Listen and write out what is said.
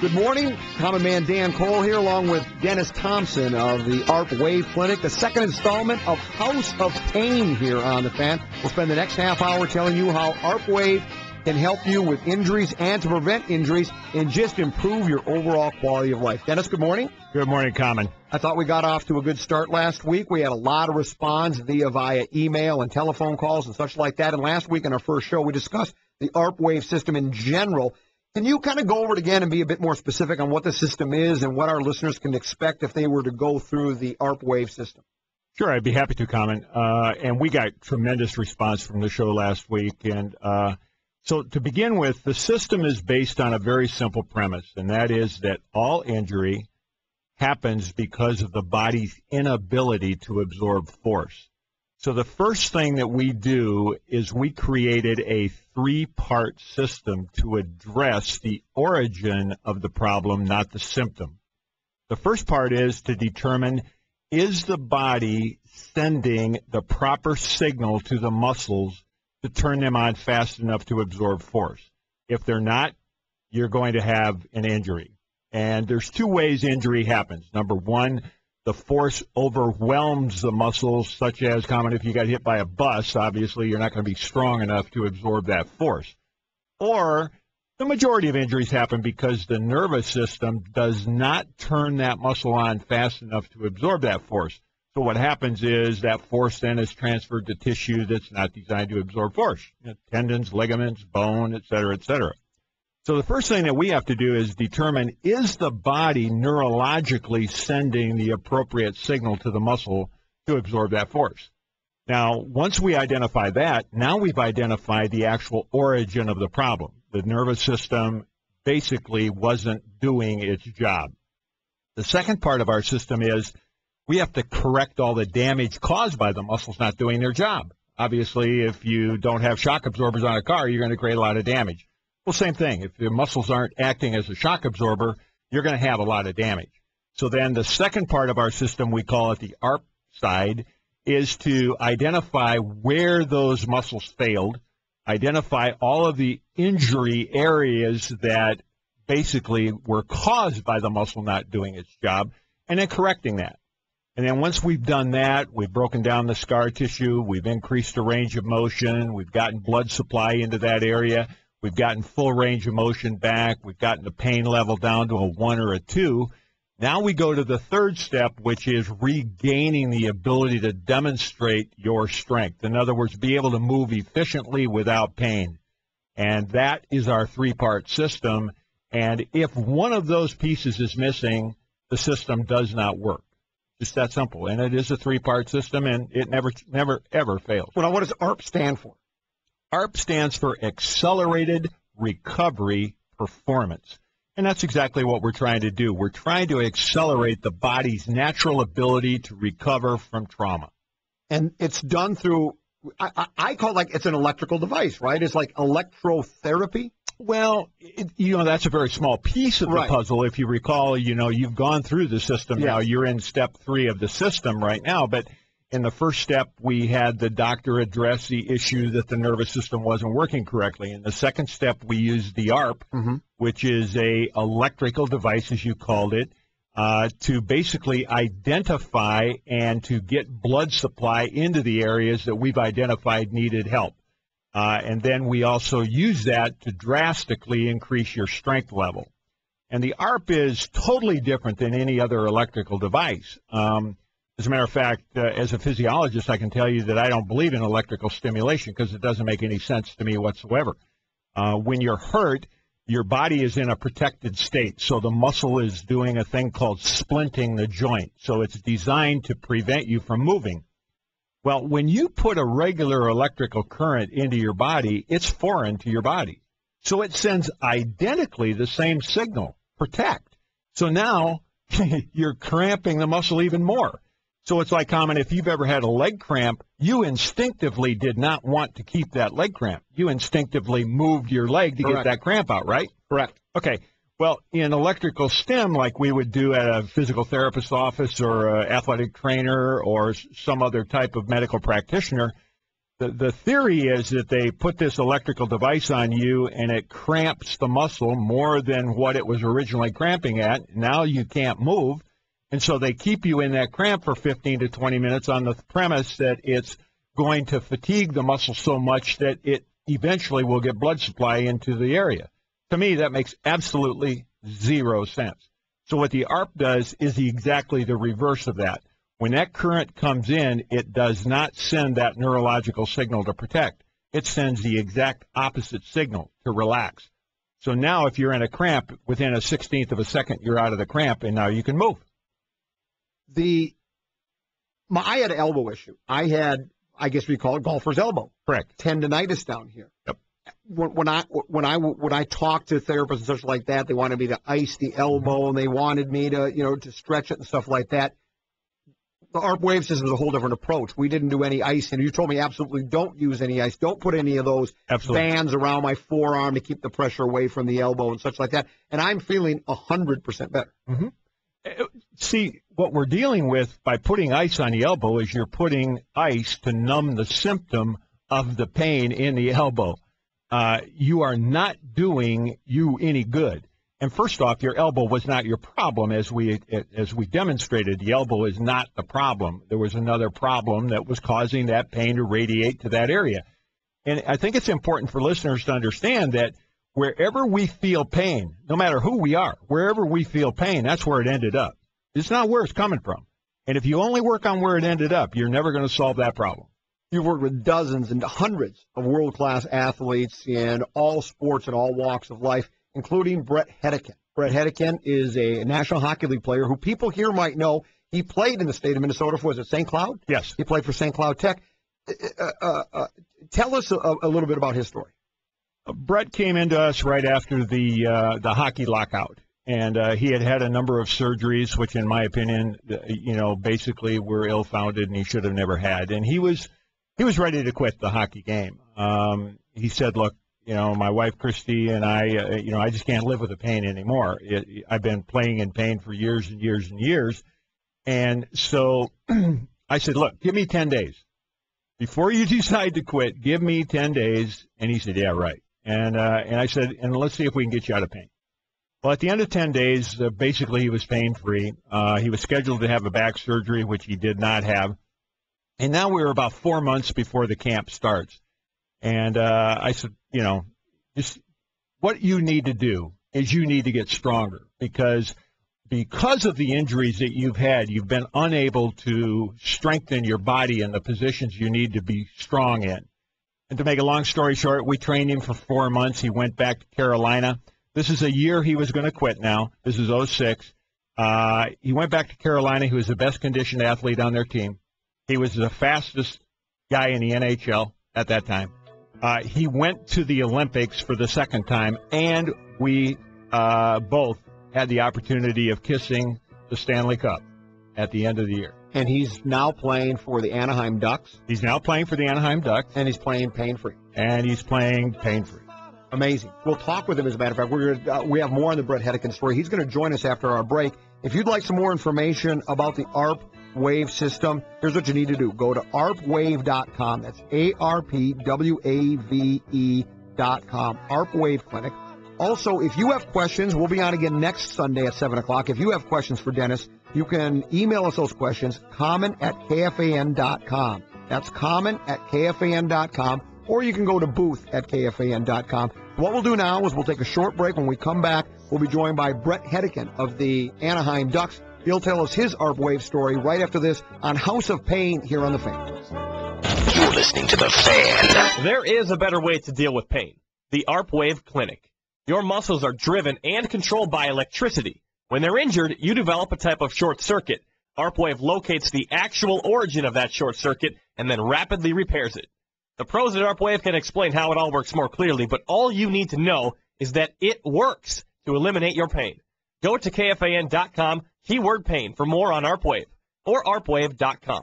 Good morning. Common Man Dan Cole here, along with Dennis Thompson of the ARP Wave Clinic, the second installment of House of Pain here on the Fan. We'll spend the next half hour telling you how ARP Wave can help you with injuries and to prevent injuries and just improve your overall quality of life. Dennis, good morning. Good morning, Common. I thought we got off to a good start last week. We had a lot of response via email and telephone calls and such like that. And last week in our first show, we discussed the ARP Wave system in general. Can you kind of go over it again and be a bit more specific on what the system is and what our listeners can expect if they were to go through the ARP Wave system? Sure, I'd be happy to, Common. And we got tremendous response from the show last week. And so to begin with, the system is based on a very simple premise, and that is that all injury happens because of the body's inability to absorb force. So the first thing that we do is we created a three-part system to address the origin of the problem, not the symptom. The first part is to determine, is the body sending the proper signal to the muscles to turn them on fast enough to absorb force? If they're not, you're going to have an injury. And there's two ways injury happens. Number one, the force overwhelms the muscles, such as, Common, if you got hit by a bus, obviously you're not going to be strong enough to absorb that force. Or the majority of injuries happen because the nervous system does not turn that muscle on fast enough to absorb that force. So what happens is that force then is transferred to tissue that's not designed to absorb force, tendons, ligaments, bone, et cetera, et cetera. So the first thing that we have to do is determine, is the body neurologically sending the appropriate signal to the muscle to absorb that force? Now, once we identify that, now we've identified the actual origin of the problem. The nervous system basically wasn't doing its job. The second part of our system is we have to correct all the damage caused by the muscles not doing their job. Obviously, if you don't have shock absorbers on a car, you're going to create a lot of damage. Well, same thing. If the muscles aren't acting as a shock absorber, you're going to have a lot of damage. So then the second part of our system, we call it the ARP side, is to identify where those muscles failed, identify all of the injury areas that basically were caused by the muscle not doing its job, and then correcting that. And then once we've done that, we've broken down the scar tissue, we've increased the range of motion, we've gotten blood supply into that area, we've gotten full range of motion back, we've gotten the pain level down to a 1 or a 2. Now we go to the third step, which is regaining the ability to demonstrate your strength. In other words, be able to move efficiently without pain. And that is our three-part system. And if one of those pieces is missing, the system does not work. Just that simple. And it is a three-part system, and it never, ever fails. Well, now, what does ARP stand for? ARP stands for Accelerated Recovery Performance. And that's exactly what we're trying to do. We're trying to accelerate the body's natural ability to recover from trauma. And it's done through, I call it like it's an electrical device, right? It's like electrotherapy. Well, that's a very small piece of the puzzle. If you recall, you've gone through the system now. You're in step 3 of the system right now. But in the first step, we had the doctor address the issue that the nervous system wasn't working correctly. In the second step, we used the ARP, which is a electrical device, as you called it, to basically identify and to get blood supply into the areas that we've identified needed help. And then we also use that to drastically increase your strength level. And the ARP is totally different than any other electrical device. As a matter of fact, as a physiologist, I can tell you that I don't believe in electrical stimulation because it doesn't make any sense to me whatsoever. When you're hurt, your body is in a protected state. So the muscle is doing a thing called splinting the joint. So it's designed to prevent you from moving. Well, when you put a regular electrical current into your body, it's foreign to your body. So it sends identically the same signal, protect. So now you're cramping the muscle even more. So it's like, Common, if you've ever had a leg cramp, you instinctively did not want to keep that leg cramp. You instinctively moved your leg to get that cramp out, right? Correct. Okay. Well, in electrical stim, like we would do at a physical therapist's office or an athletic trainer or some other type of medical practitioner, The theory is that they put this electrical device on you and it cramps the muscle more than what it was originally cramping at. Now you can't move. And so they keep you in that cramp for 15 to 20 minutes on the premise that it's going to fatigue the muscle so much that it eventually will get blood supply into the area. To me, that makes absolutely zero sense. So what the ARP does is exactly the reverse of that. When that current comes in, it does not send that neurological signal to protect. It sends the exact opposite signal to relax. So now if you're in a cramp, within a 16th of a second, you're out of the cramp, and now you can move. I had an elbow issue. I had, I guess we call it golfer's elbow. Correct. Tendonitis down here. Yep. When I talked to therapists and such like that, they wanted me to ice the elbow, and they wanted me to stretch it and stuff like that. The ARP Wave system is a whole different approach. We didn't do any icing. You told me absolutely don't use any ice. Don't put any of those bands around my forearm to keep the pressure away from the elbow and such like that. And I'm feeling 100% better. Mm-hmm. See, what we're dealing with by putting ice on the elbow is you're putting ice to numb the symptom of the pain in the elbow. You are not doing you any good. And first off, your elbow was not your problem. As we demonstrated, the elbow is not the problem. There was another problem that was causing that pain to radiate to that area. And I think it's important for listeners to understand that wherever we feel pain, no matter who we are, wherever we feel pain, that's where it ended up. It's not where it's coming from. And if you only work on where it ended up, you're never going to solve that problem. You've worked with dozens and hundreds of world-class athletes in all sports and all walks of life, including Bret Hedican. Bret Hedican is a National Hockey League player who people here might know. He played in the state of Minnesota for, was it St. Cloud? Yes. He played for St. Cloud Tech. Tell us a little bit about his story. Bret came into us right after the hockey lockout, and he had a number of surgeries, which in my opinion, basically were ill-founded and he should have never had. And he was ready to quit the hockey game. He said, look, my wife, Christy, and I just can't live with the pain anymore. I've been playing in pain for years and years and years. And so I said, look, give me 10 days. Before you decide to quit, give me 10 days. And he said, yeah, right. And I said, and let's see if we can get you out of pain. Well, at the end of 10 days, basically he was pain-free. He was scheduled to have a back surgery, which he did not have. And now we were about 4 months before the camp starts. And I said, just what you need to do is you need to get stronger because of the injuries that you've had, you've been unable to strengthen your body in the positions you need to be strong in. And to make a long story short, we trained him for 4 months. He went back to Carolina. This is a year he was going to quit now. This is 06. He went back to Carolina. He was the best conditioned athlete on their team. He was the fastest guy in the NHL at that time. He went to the Olympics for the second time, and we both had the opportunity of kissing the Stanley Cup at the end of the year. And he's now playing for the Anaheim Ducks. He's now playing for the Anaheim Ducks. And he's playing pain-free. Pain-free. Amazing. We'll talk with him, as a matter of fact. We have more on the Bret Hedican story. He's going to join us after our break. If you'd like some more information about the ARP Wave system, here's what you need to do. Go to arpwave.com. That's ARPWAVE.com. ARP Wave Clinic. Also, if you have questions, we'll be on again next Sunday at 7 o'clock. If you have questions for Dennis, you can email us those questions, common@kfan.com. That's common@kfan.com. Or you can go to booth@kfan.com. What we'll do now is we'll take a short break. When we come back, we'll be joined by Bret Hedican of the Anaheim Ducks. He'll tell us his ARP Wave story right after this on House of Pain here on The Fan. You're listening to The Fan. There is a better way to deal with pain. The ARP Wave Clinic. Your muscles are driven and controlled by electricity. When they're injured, you develop a type of short circuit. ARP Wave locates the actual origin of that short circuit and then rapidly repairs it. The pros at ARP Wave can explain how it all works more clearly, but all you need to know is that it works to eliminate your pain. Go to KFAN.com, keyword pain, for more on ARP Wave or arpwave.com.